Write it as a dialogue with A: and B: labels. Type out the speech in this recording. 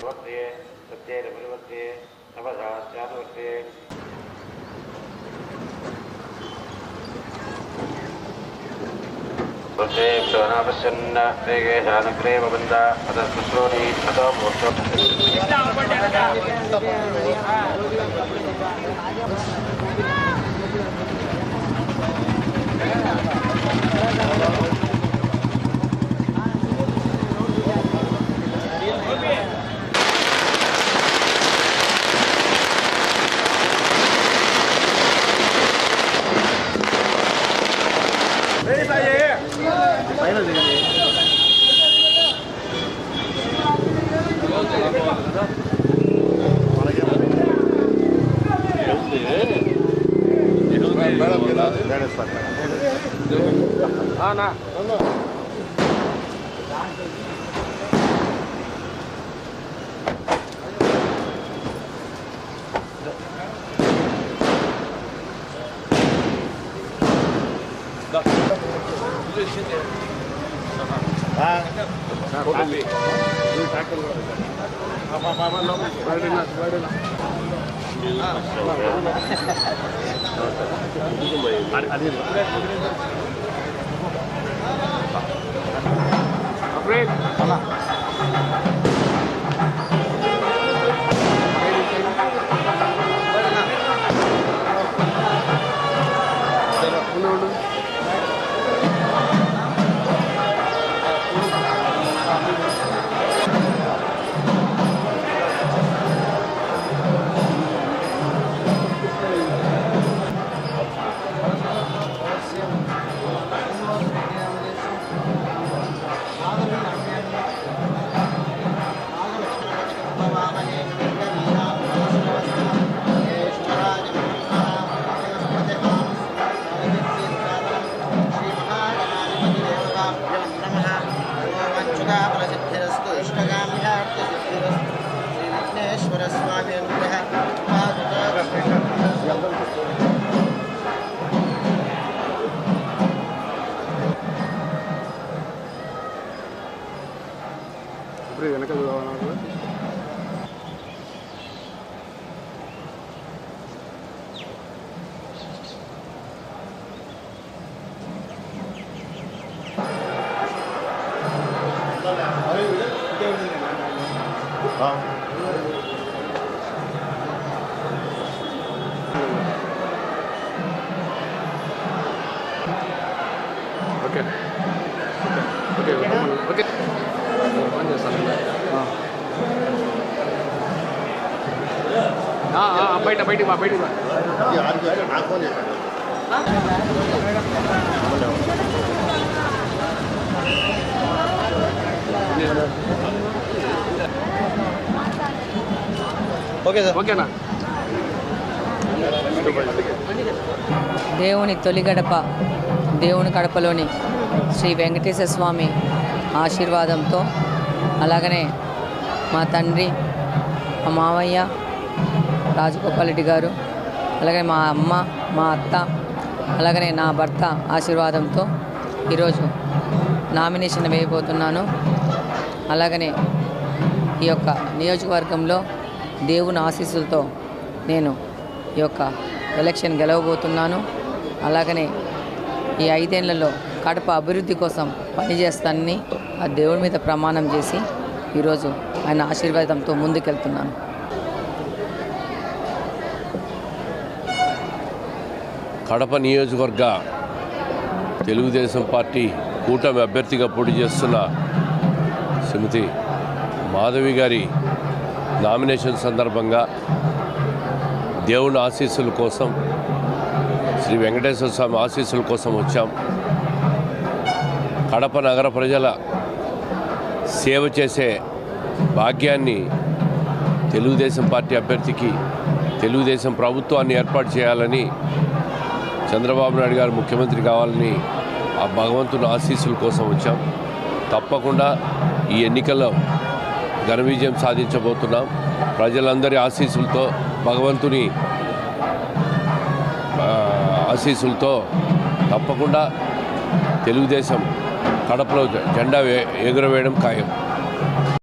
A: प्रवर्तये सत्येन परिवर्तये नवधास्यानुवर्तये पश्यन्न वेगेशानग्रे बन्दा अतस्मश्रोणि अतो मोक्षो
B: బయటికి ఓకేనా.
C: దేవుని తొలి గడప దేవుని కడపలోని శ్రీ వెంకటేశ్వర స్వామి ఆశీర్వాదంతో, అలాగనే మా తండ్రి, మా మావయ్య రాజగోపాల్ రెడ్డి గారు, అలాగే మా అమ్మ, మా అత్త, అలాగనే నా భర్త ఆశీర్వాదంతో ఈరోజు నామినేషన్ వేయబోతున్నాను. అలాగనే ఈ యొక్క నియోజకవర్గంలో దేవుని ఆశీస్సులతో నేను ఈ యొక్క ఎలక్షన్ గెలవబోతున్నాను. అలాగనే ఈ 5 ఏళ్లలో కడప అభివృద్ధి కోసం పనిచేస్తానని ఆ దేవుడి మీద ప్రమాణం చేసి ఈరోజు ఆయన ఆశీర్వాదంతో ముందుకెళ్తున్నాను.
D: కడప నియోజకవర్గ తెలుగుదేశం పార్టీ కూటమి అభ్యర్థిగా పోటీ చేస్తున్న శ్రీమతి మాధవి గారి నామినేషన్ సందర్భంగా దేవుని ఆశీస్సుల కోసం, శ్రీ వెంకటేశ్వర స్వామి ఆశీస్సుల కోసం వచ్చాం. కడప నగర ప్రజల సేవ చేసే భాగ్యాన్ని తెలుగుదేశం పార్టీ అభ్యర్థికి, తెలుగుదేశం ప్రభుత్వాన్ని ఏర్పాటు చేయాలని, చంద్రబాబు నాయుడు గారు ముఖ్యమంత్రి కావాలని ఆ భగవంతుని ఆశీస్సుల కోసం వచ్చాం. తప్పకుండా ఈ ఎన్నికల్లో ఘన విజయం సాధించబోతున్నాం. ప్రజలందరి ఆశీస్సులతో, భగవంతుని ఆశీస్సులతో తప్పకుండా తెలుగుదేశం కడపలో జెండా ఎగురవేయడం ఖాయం.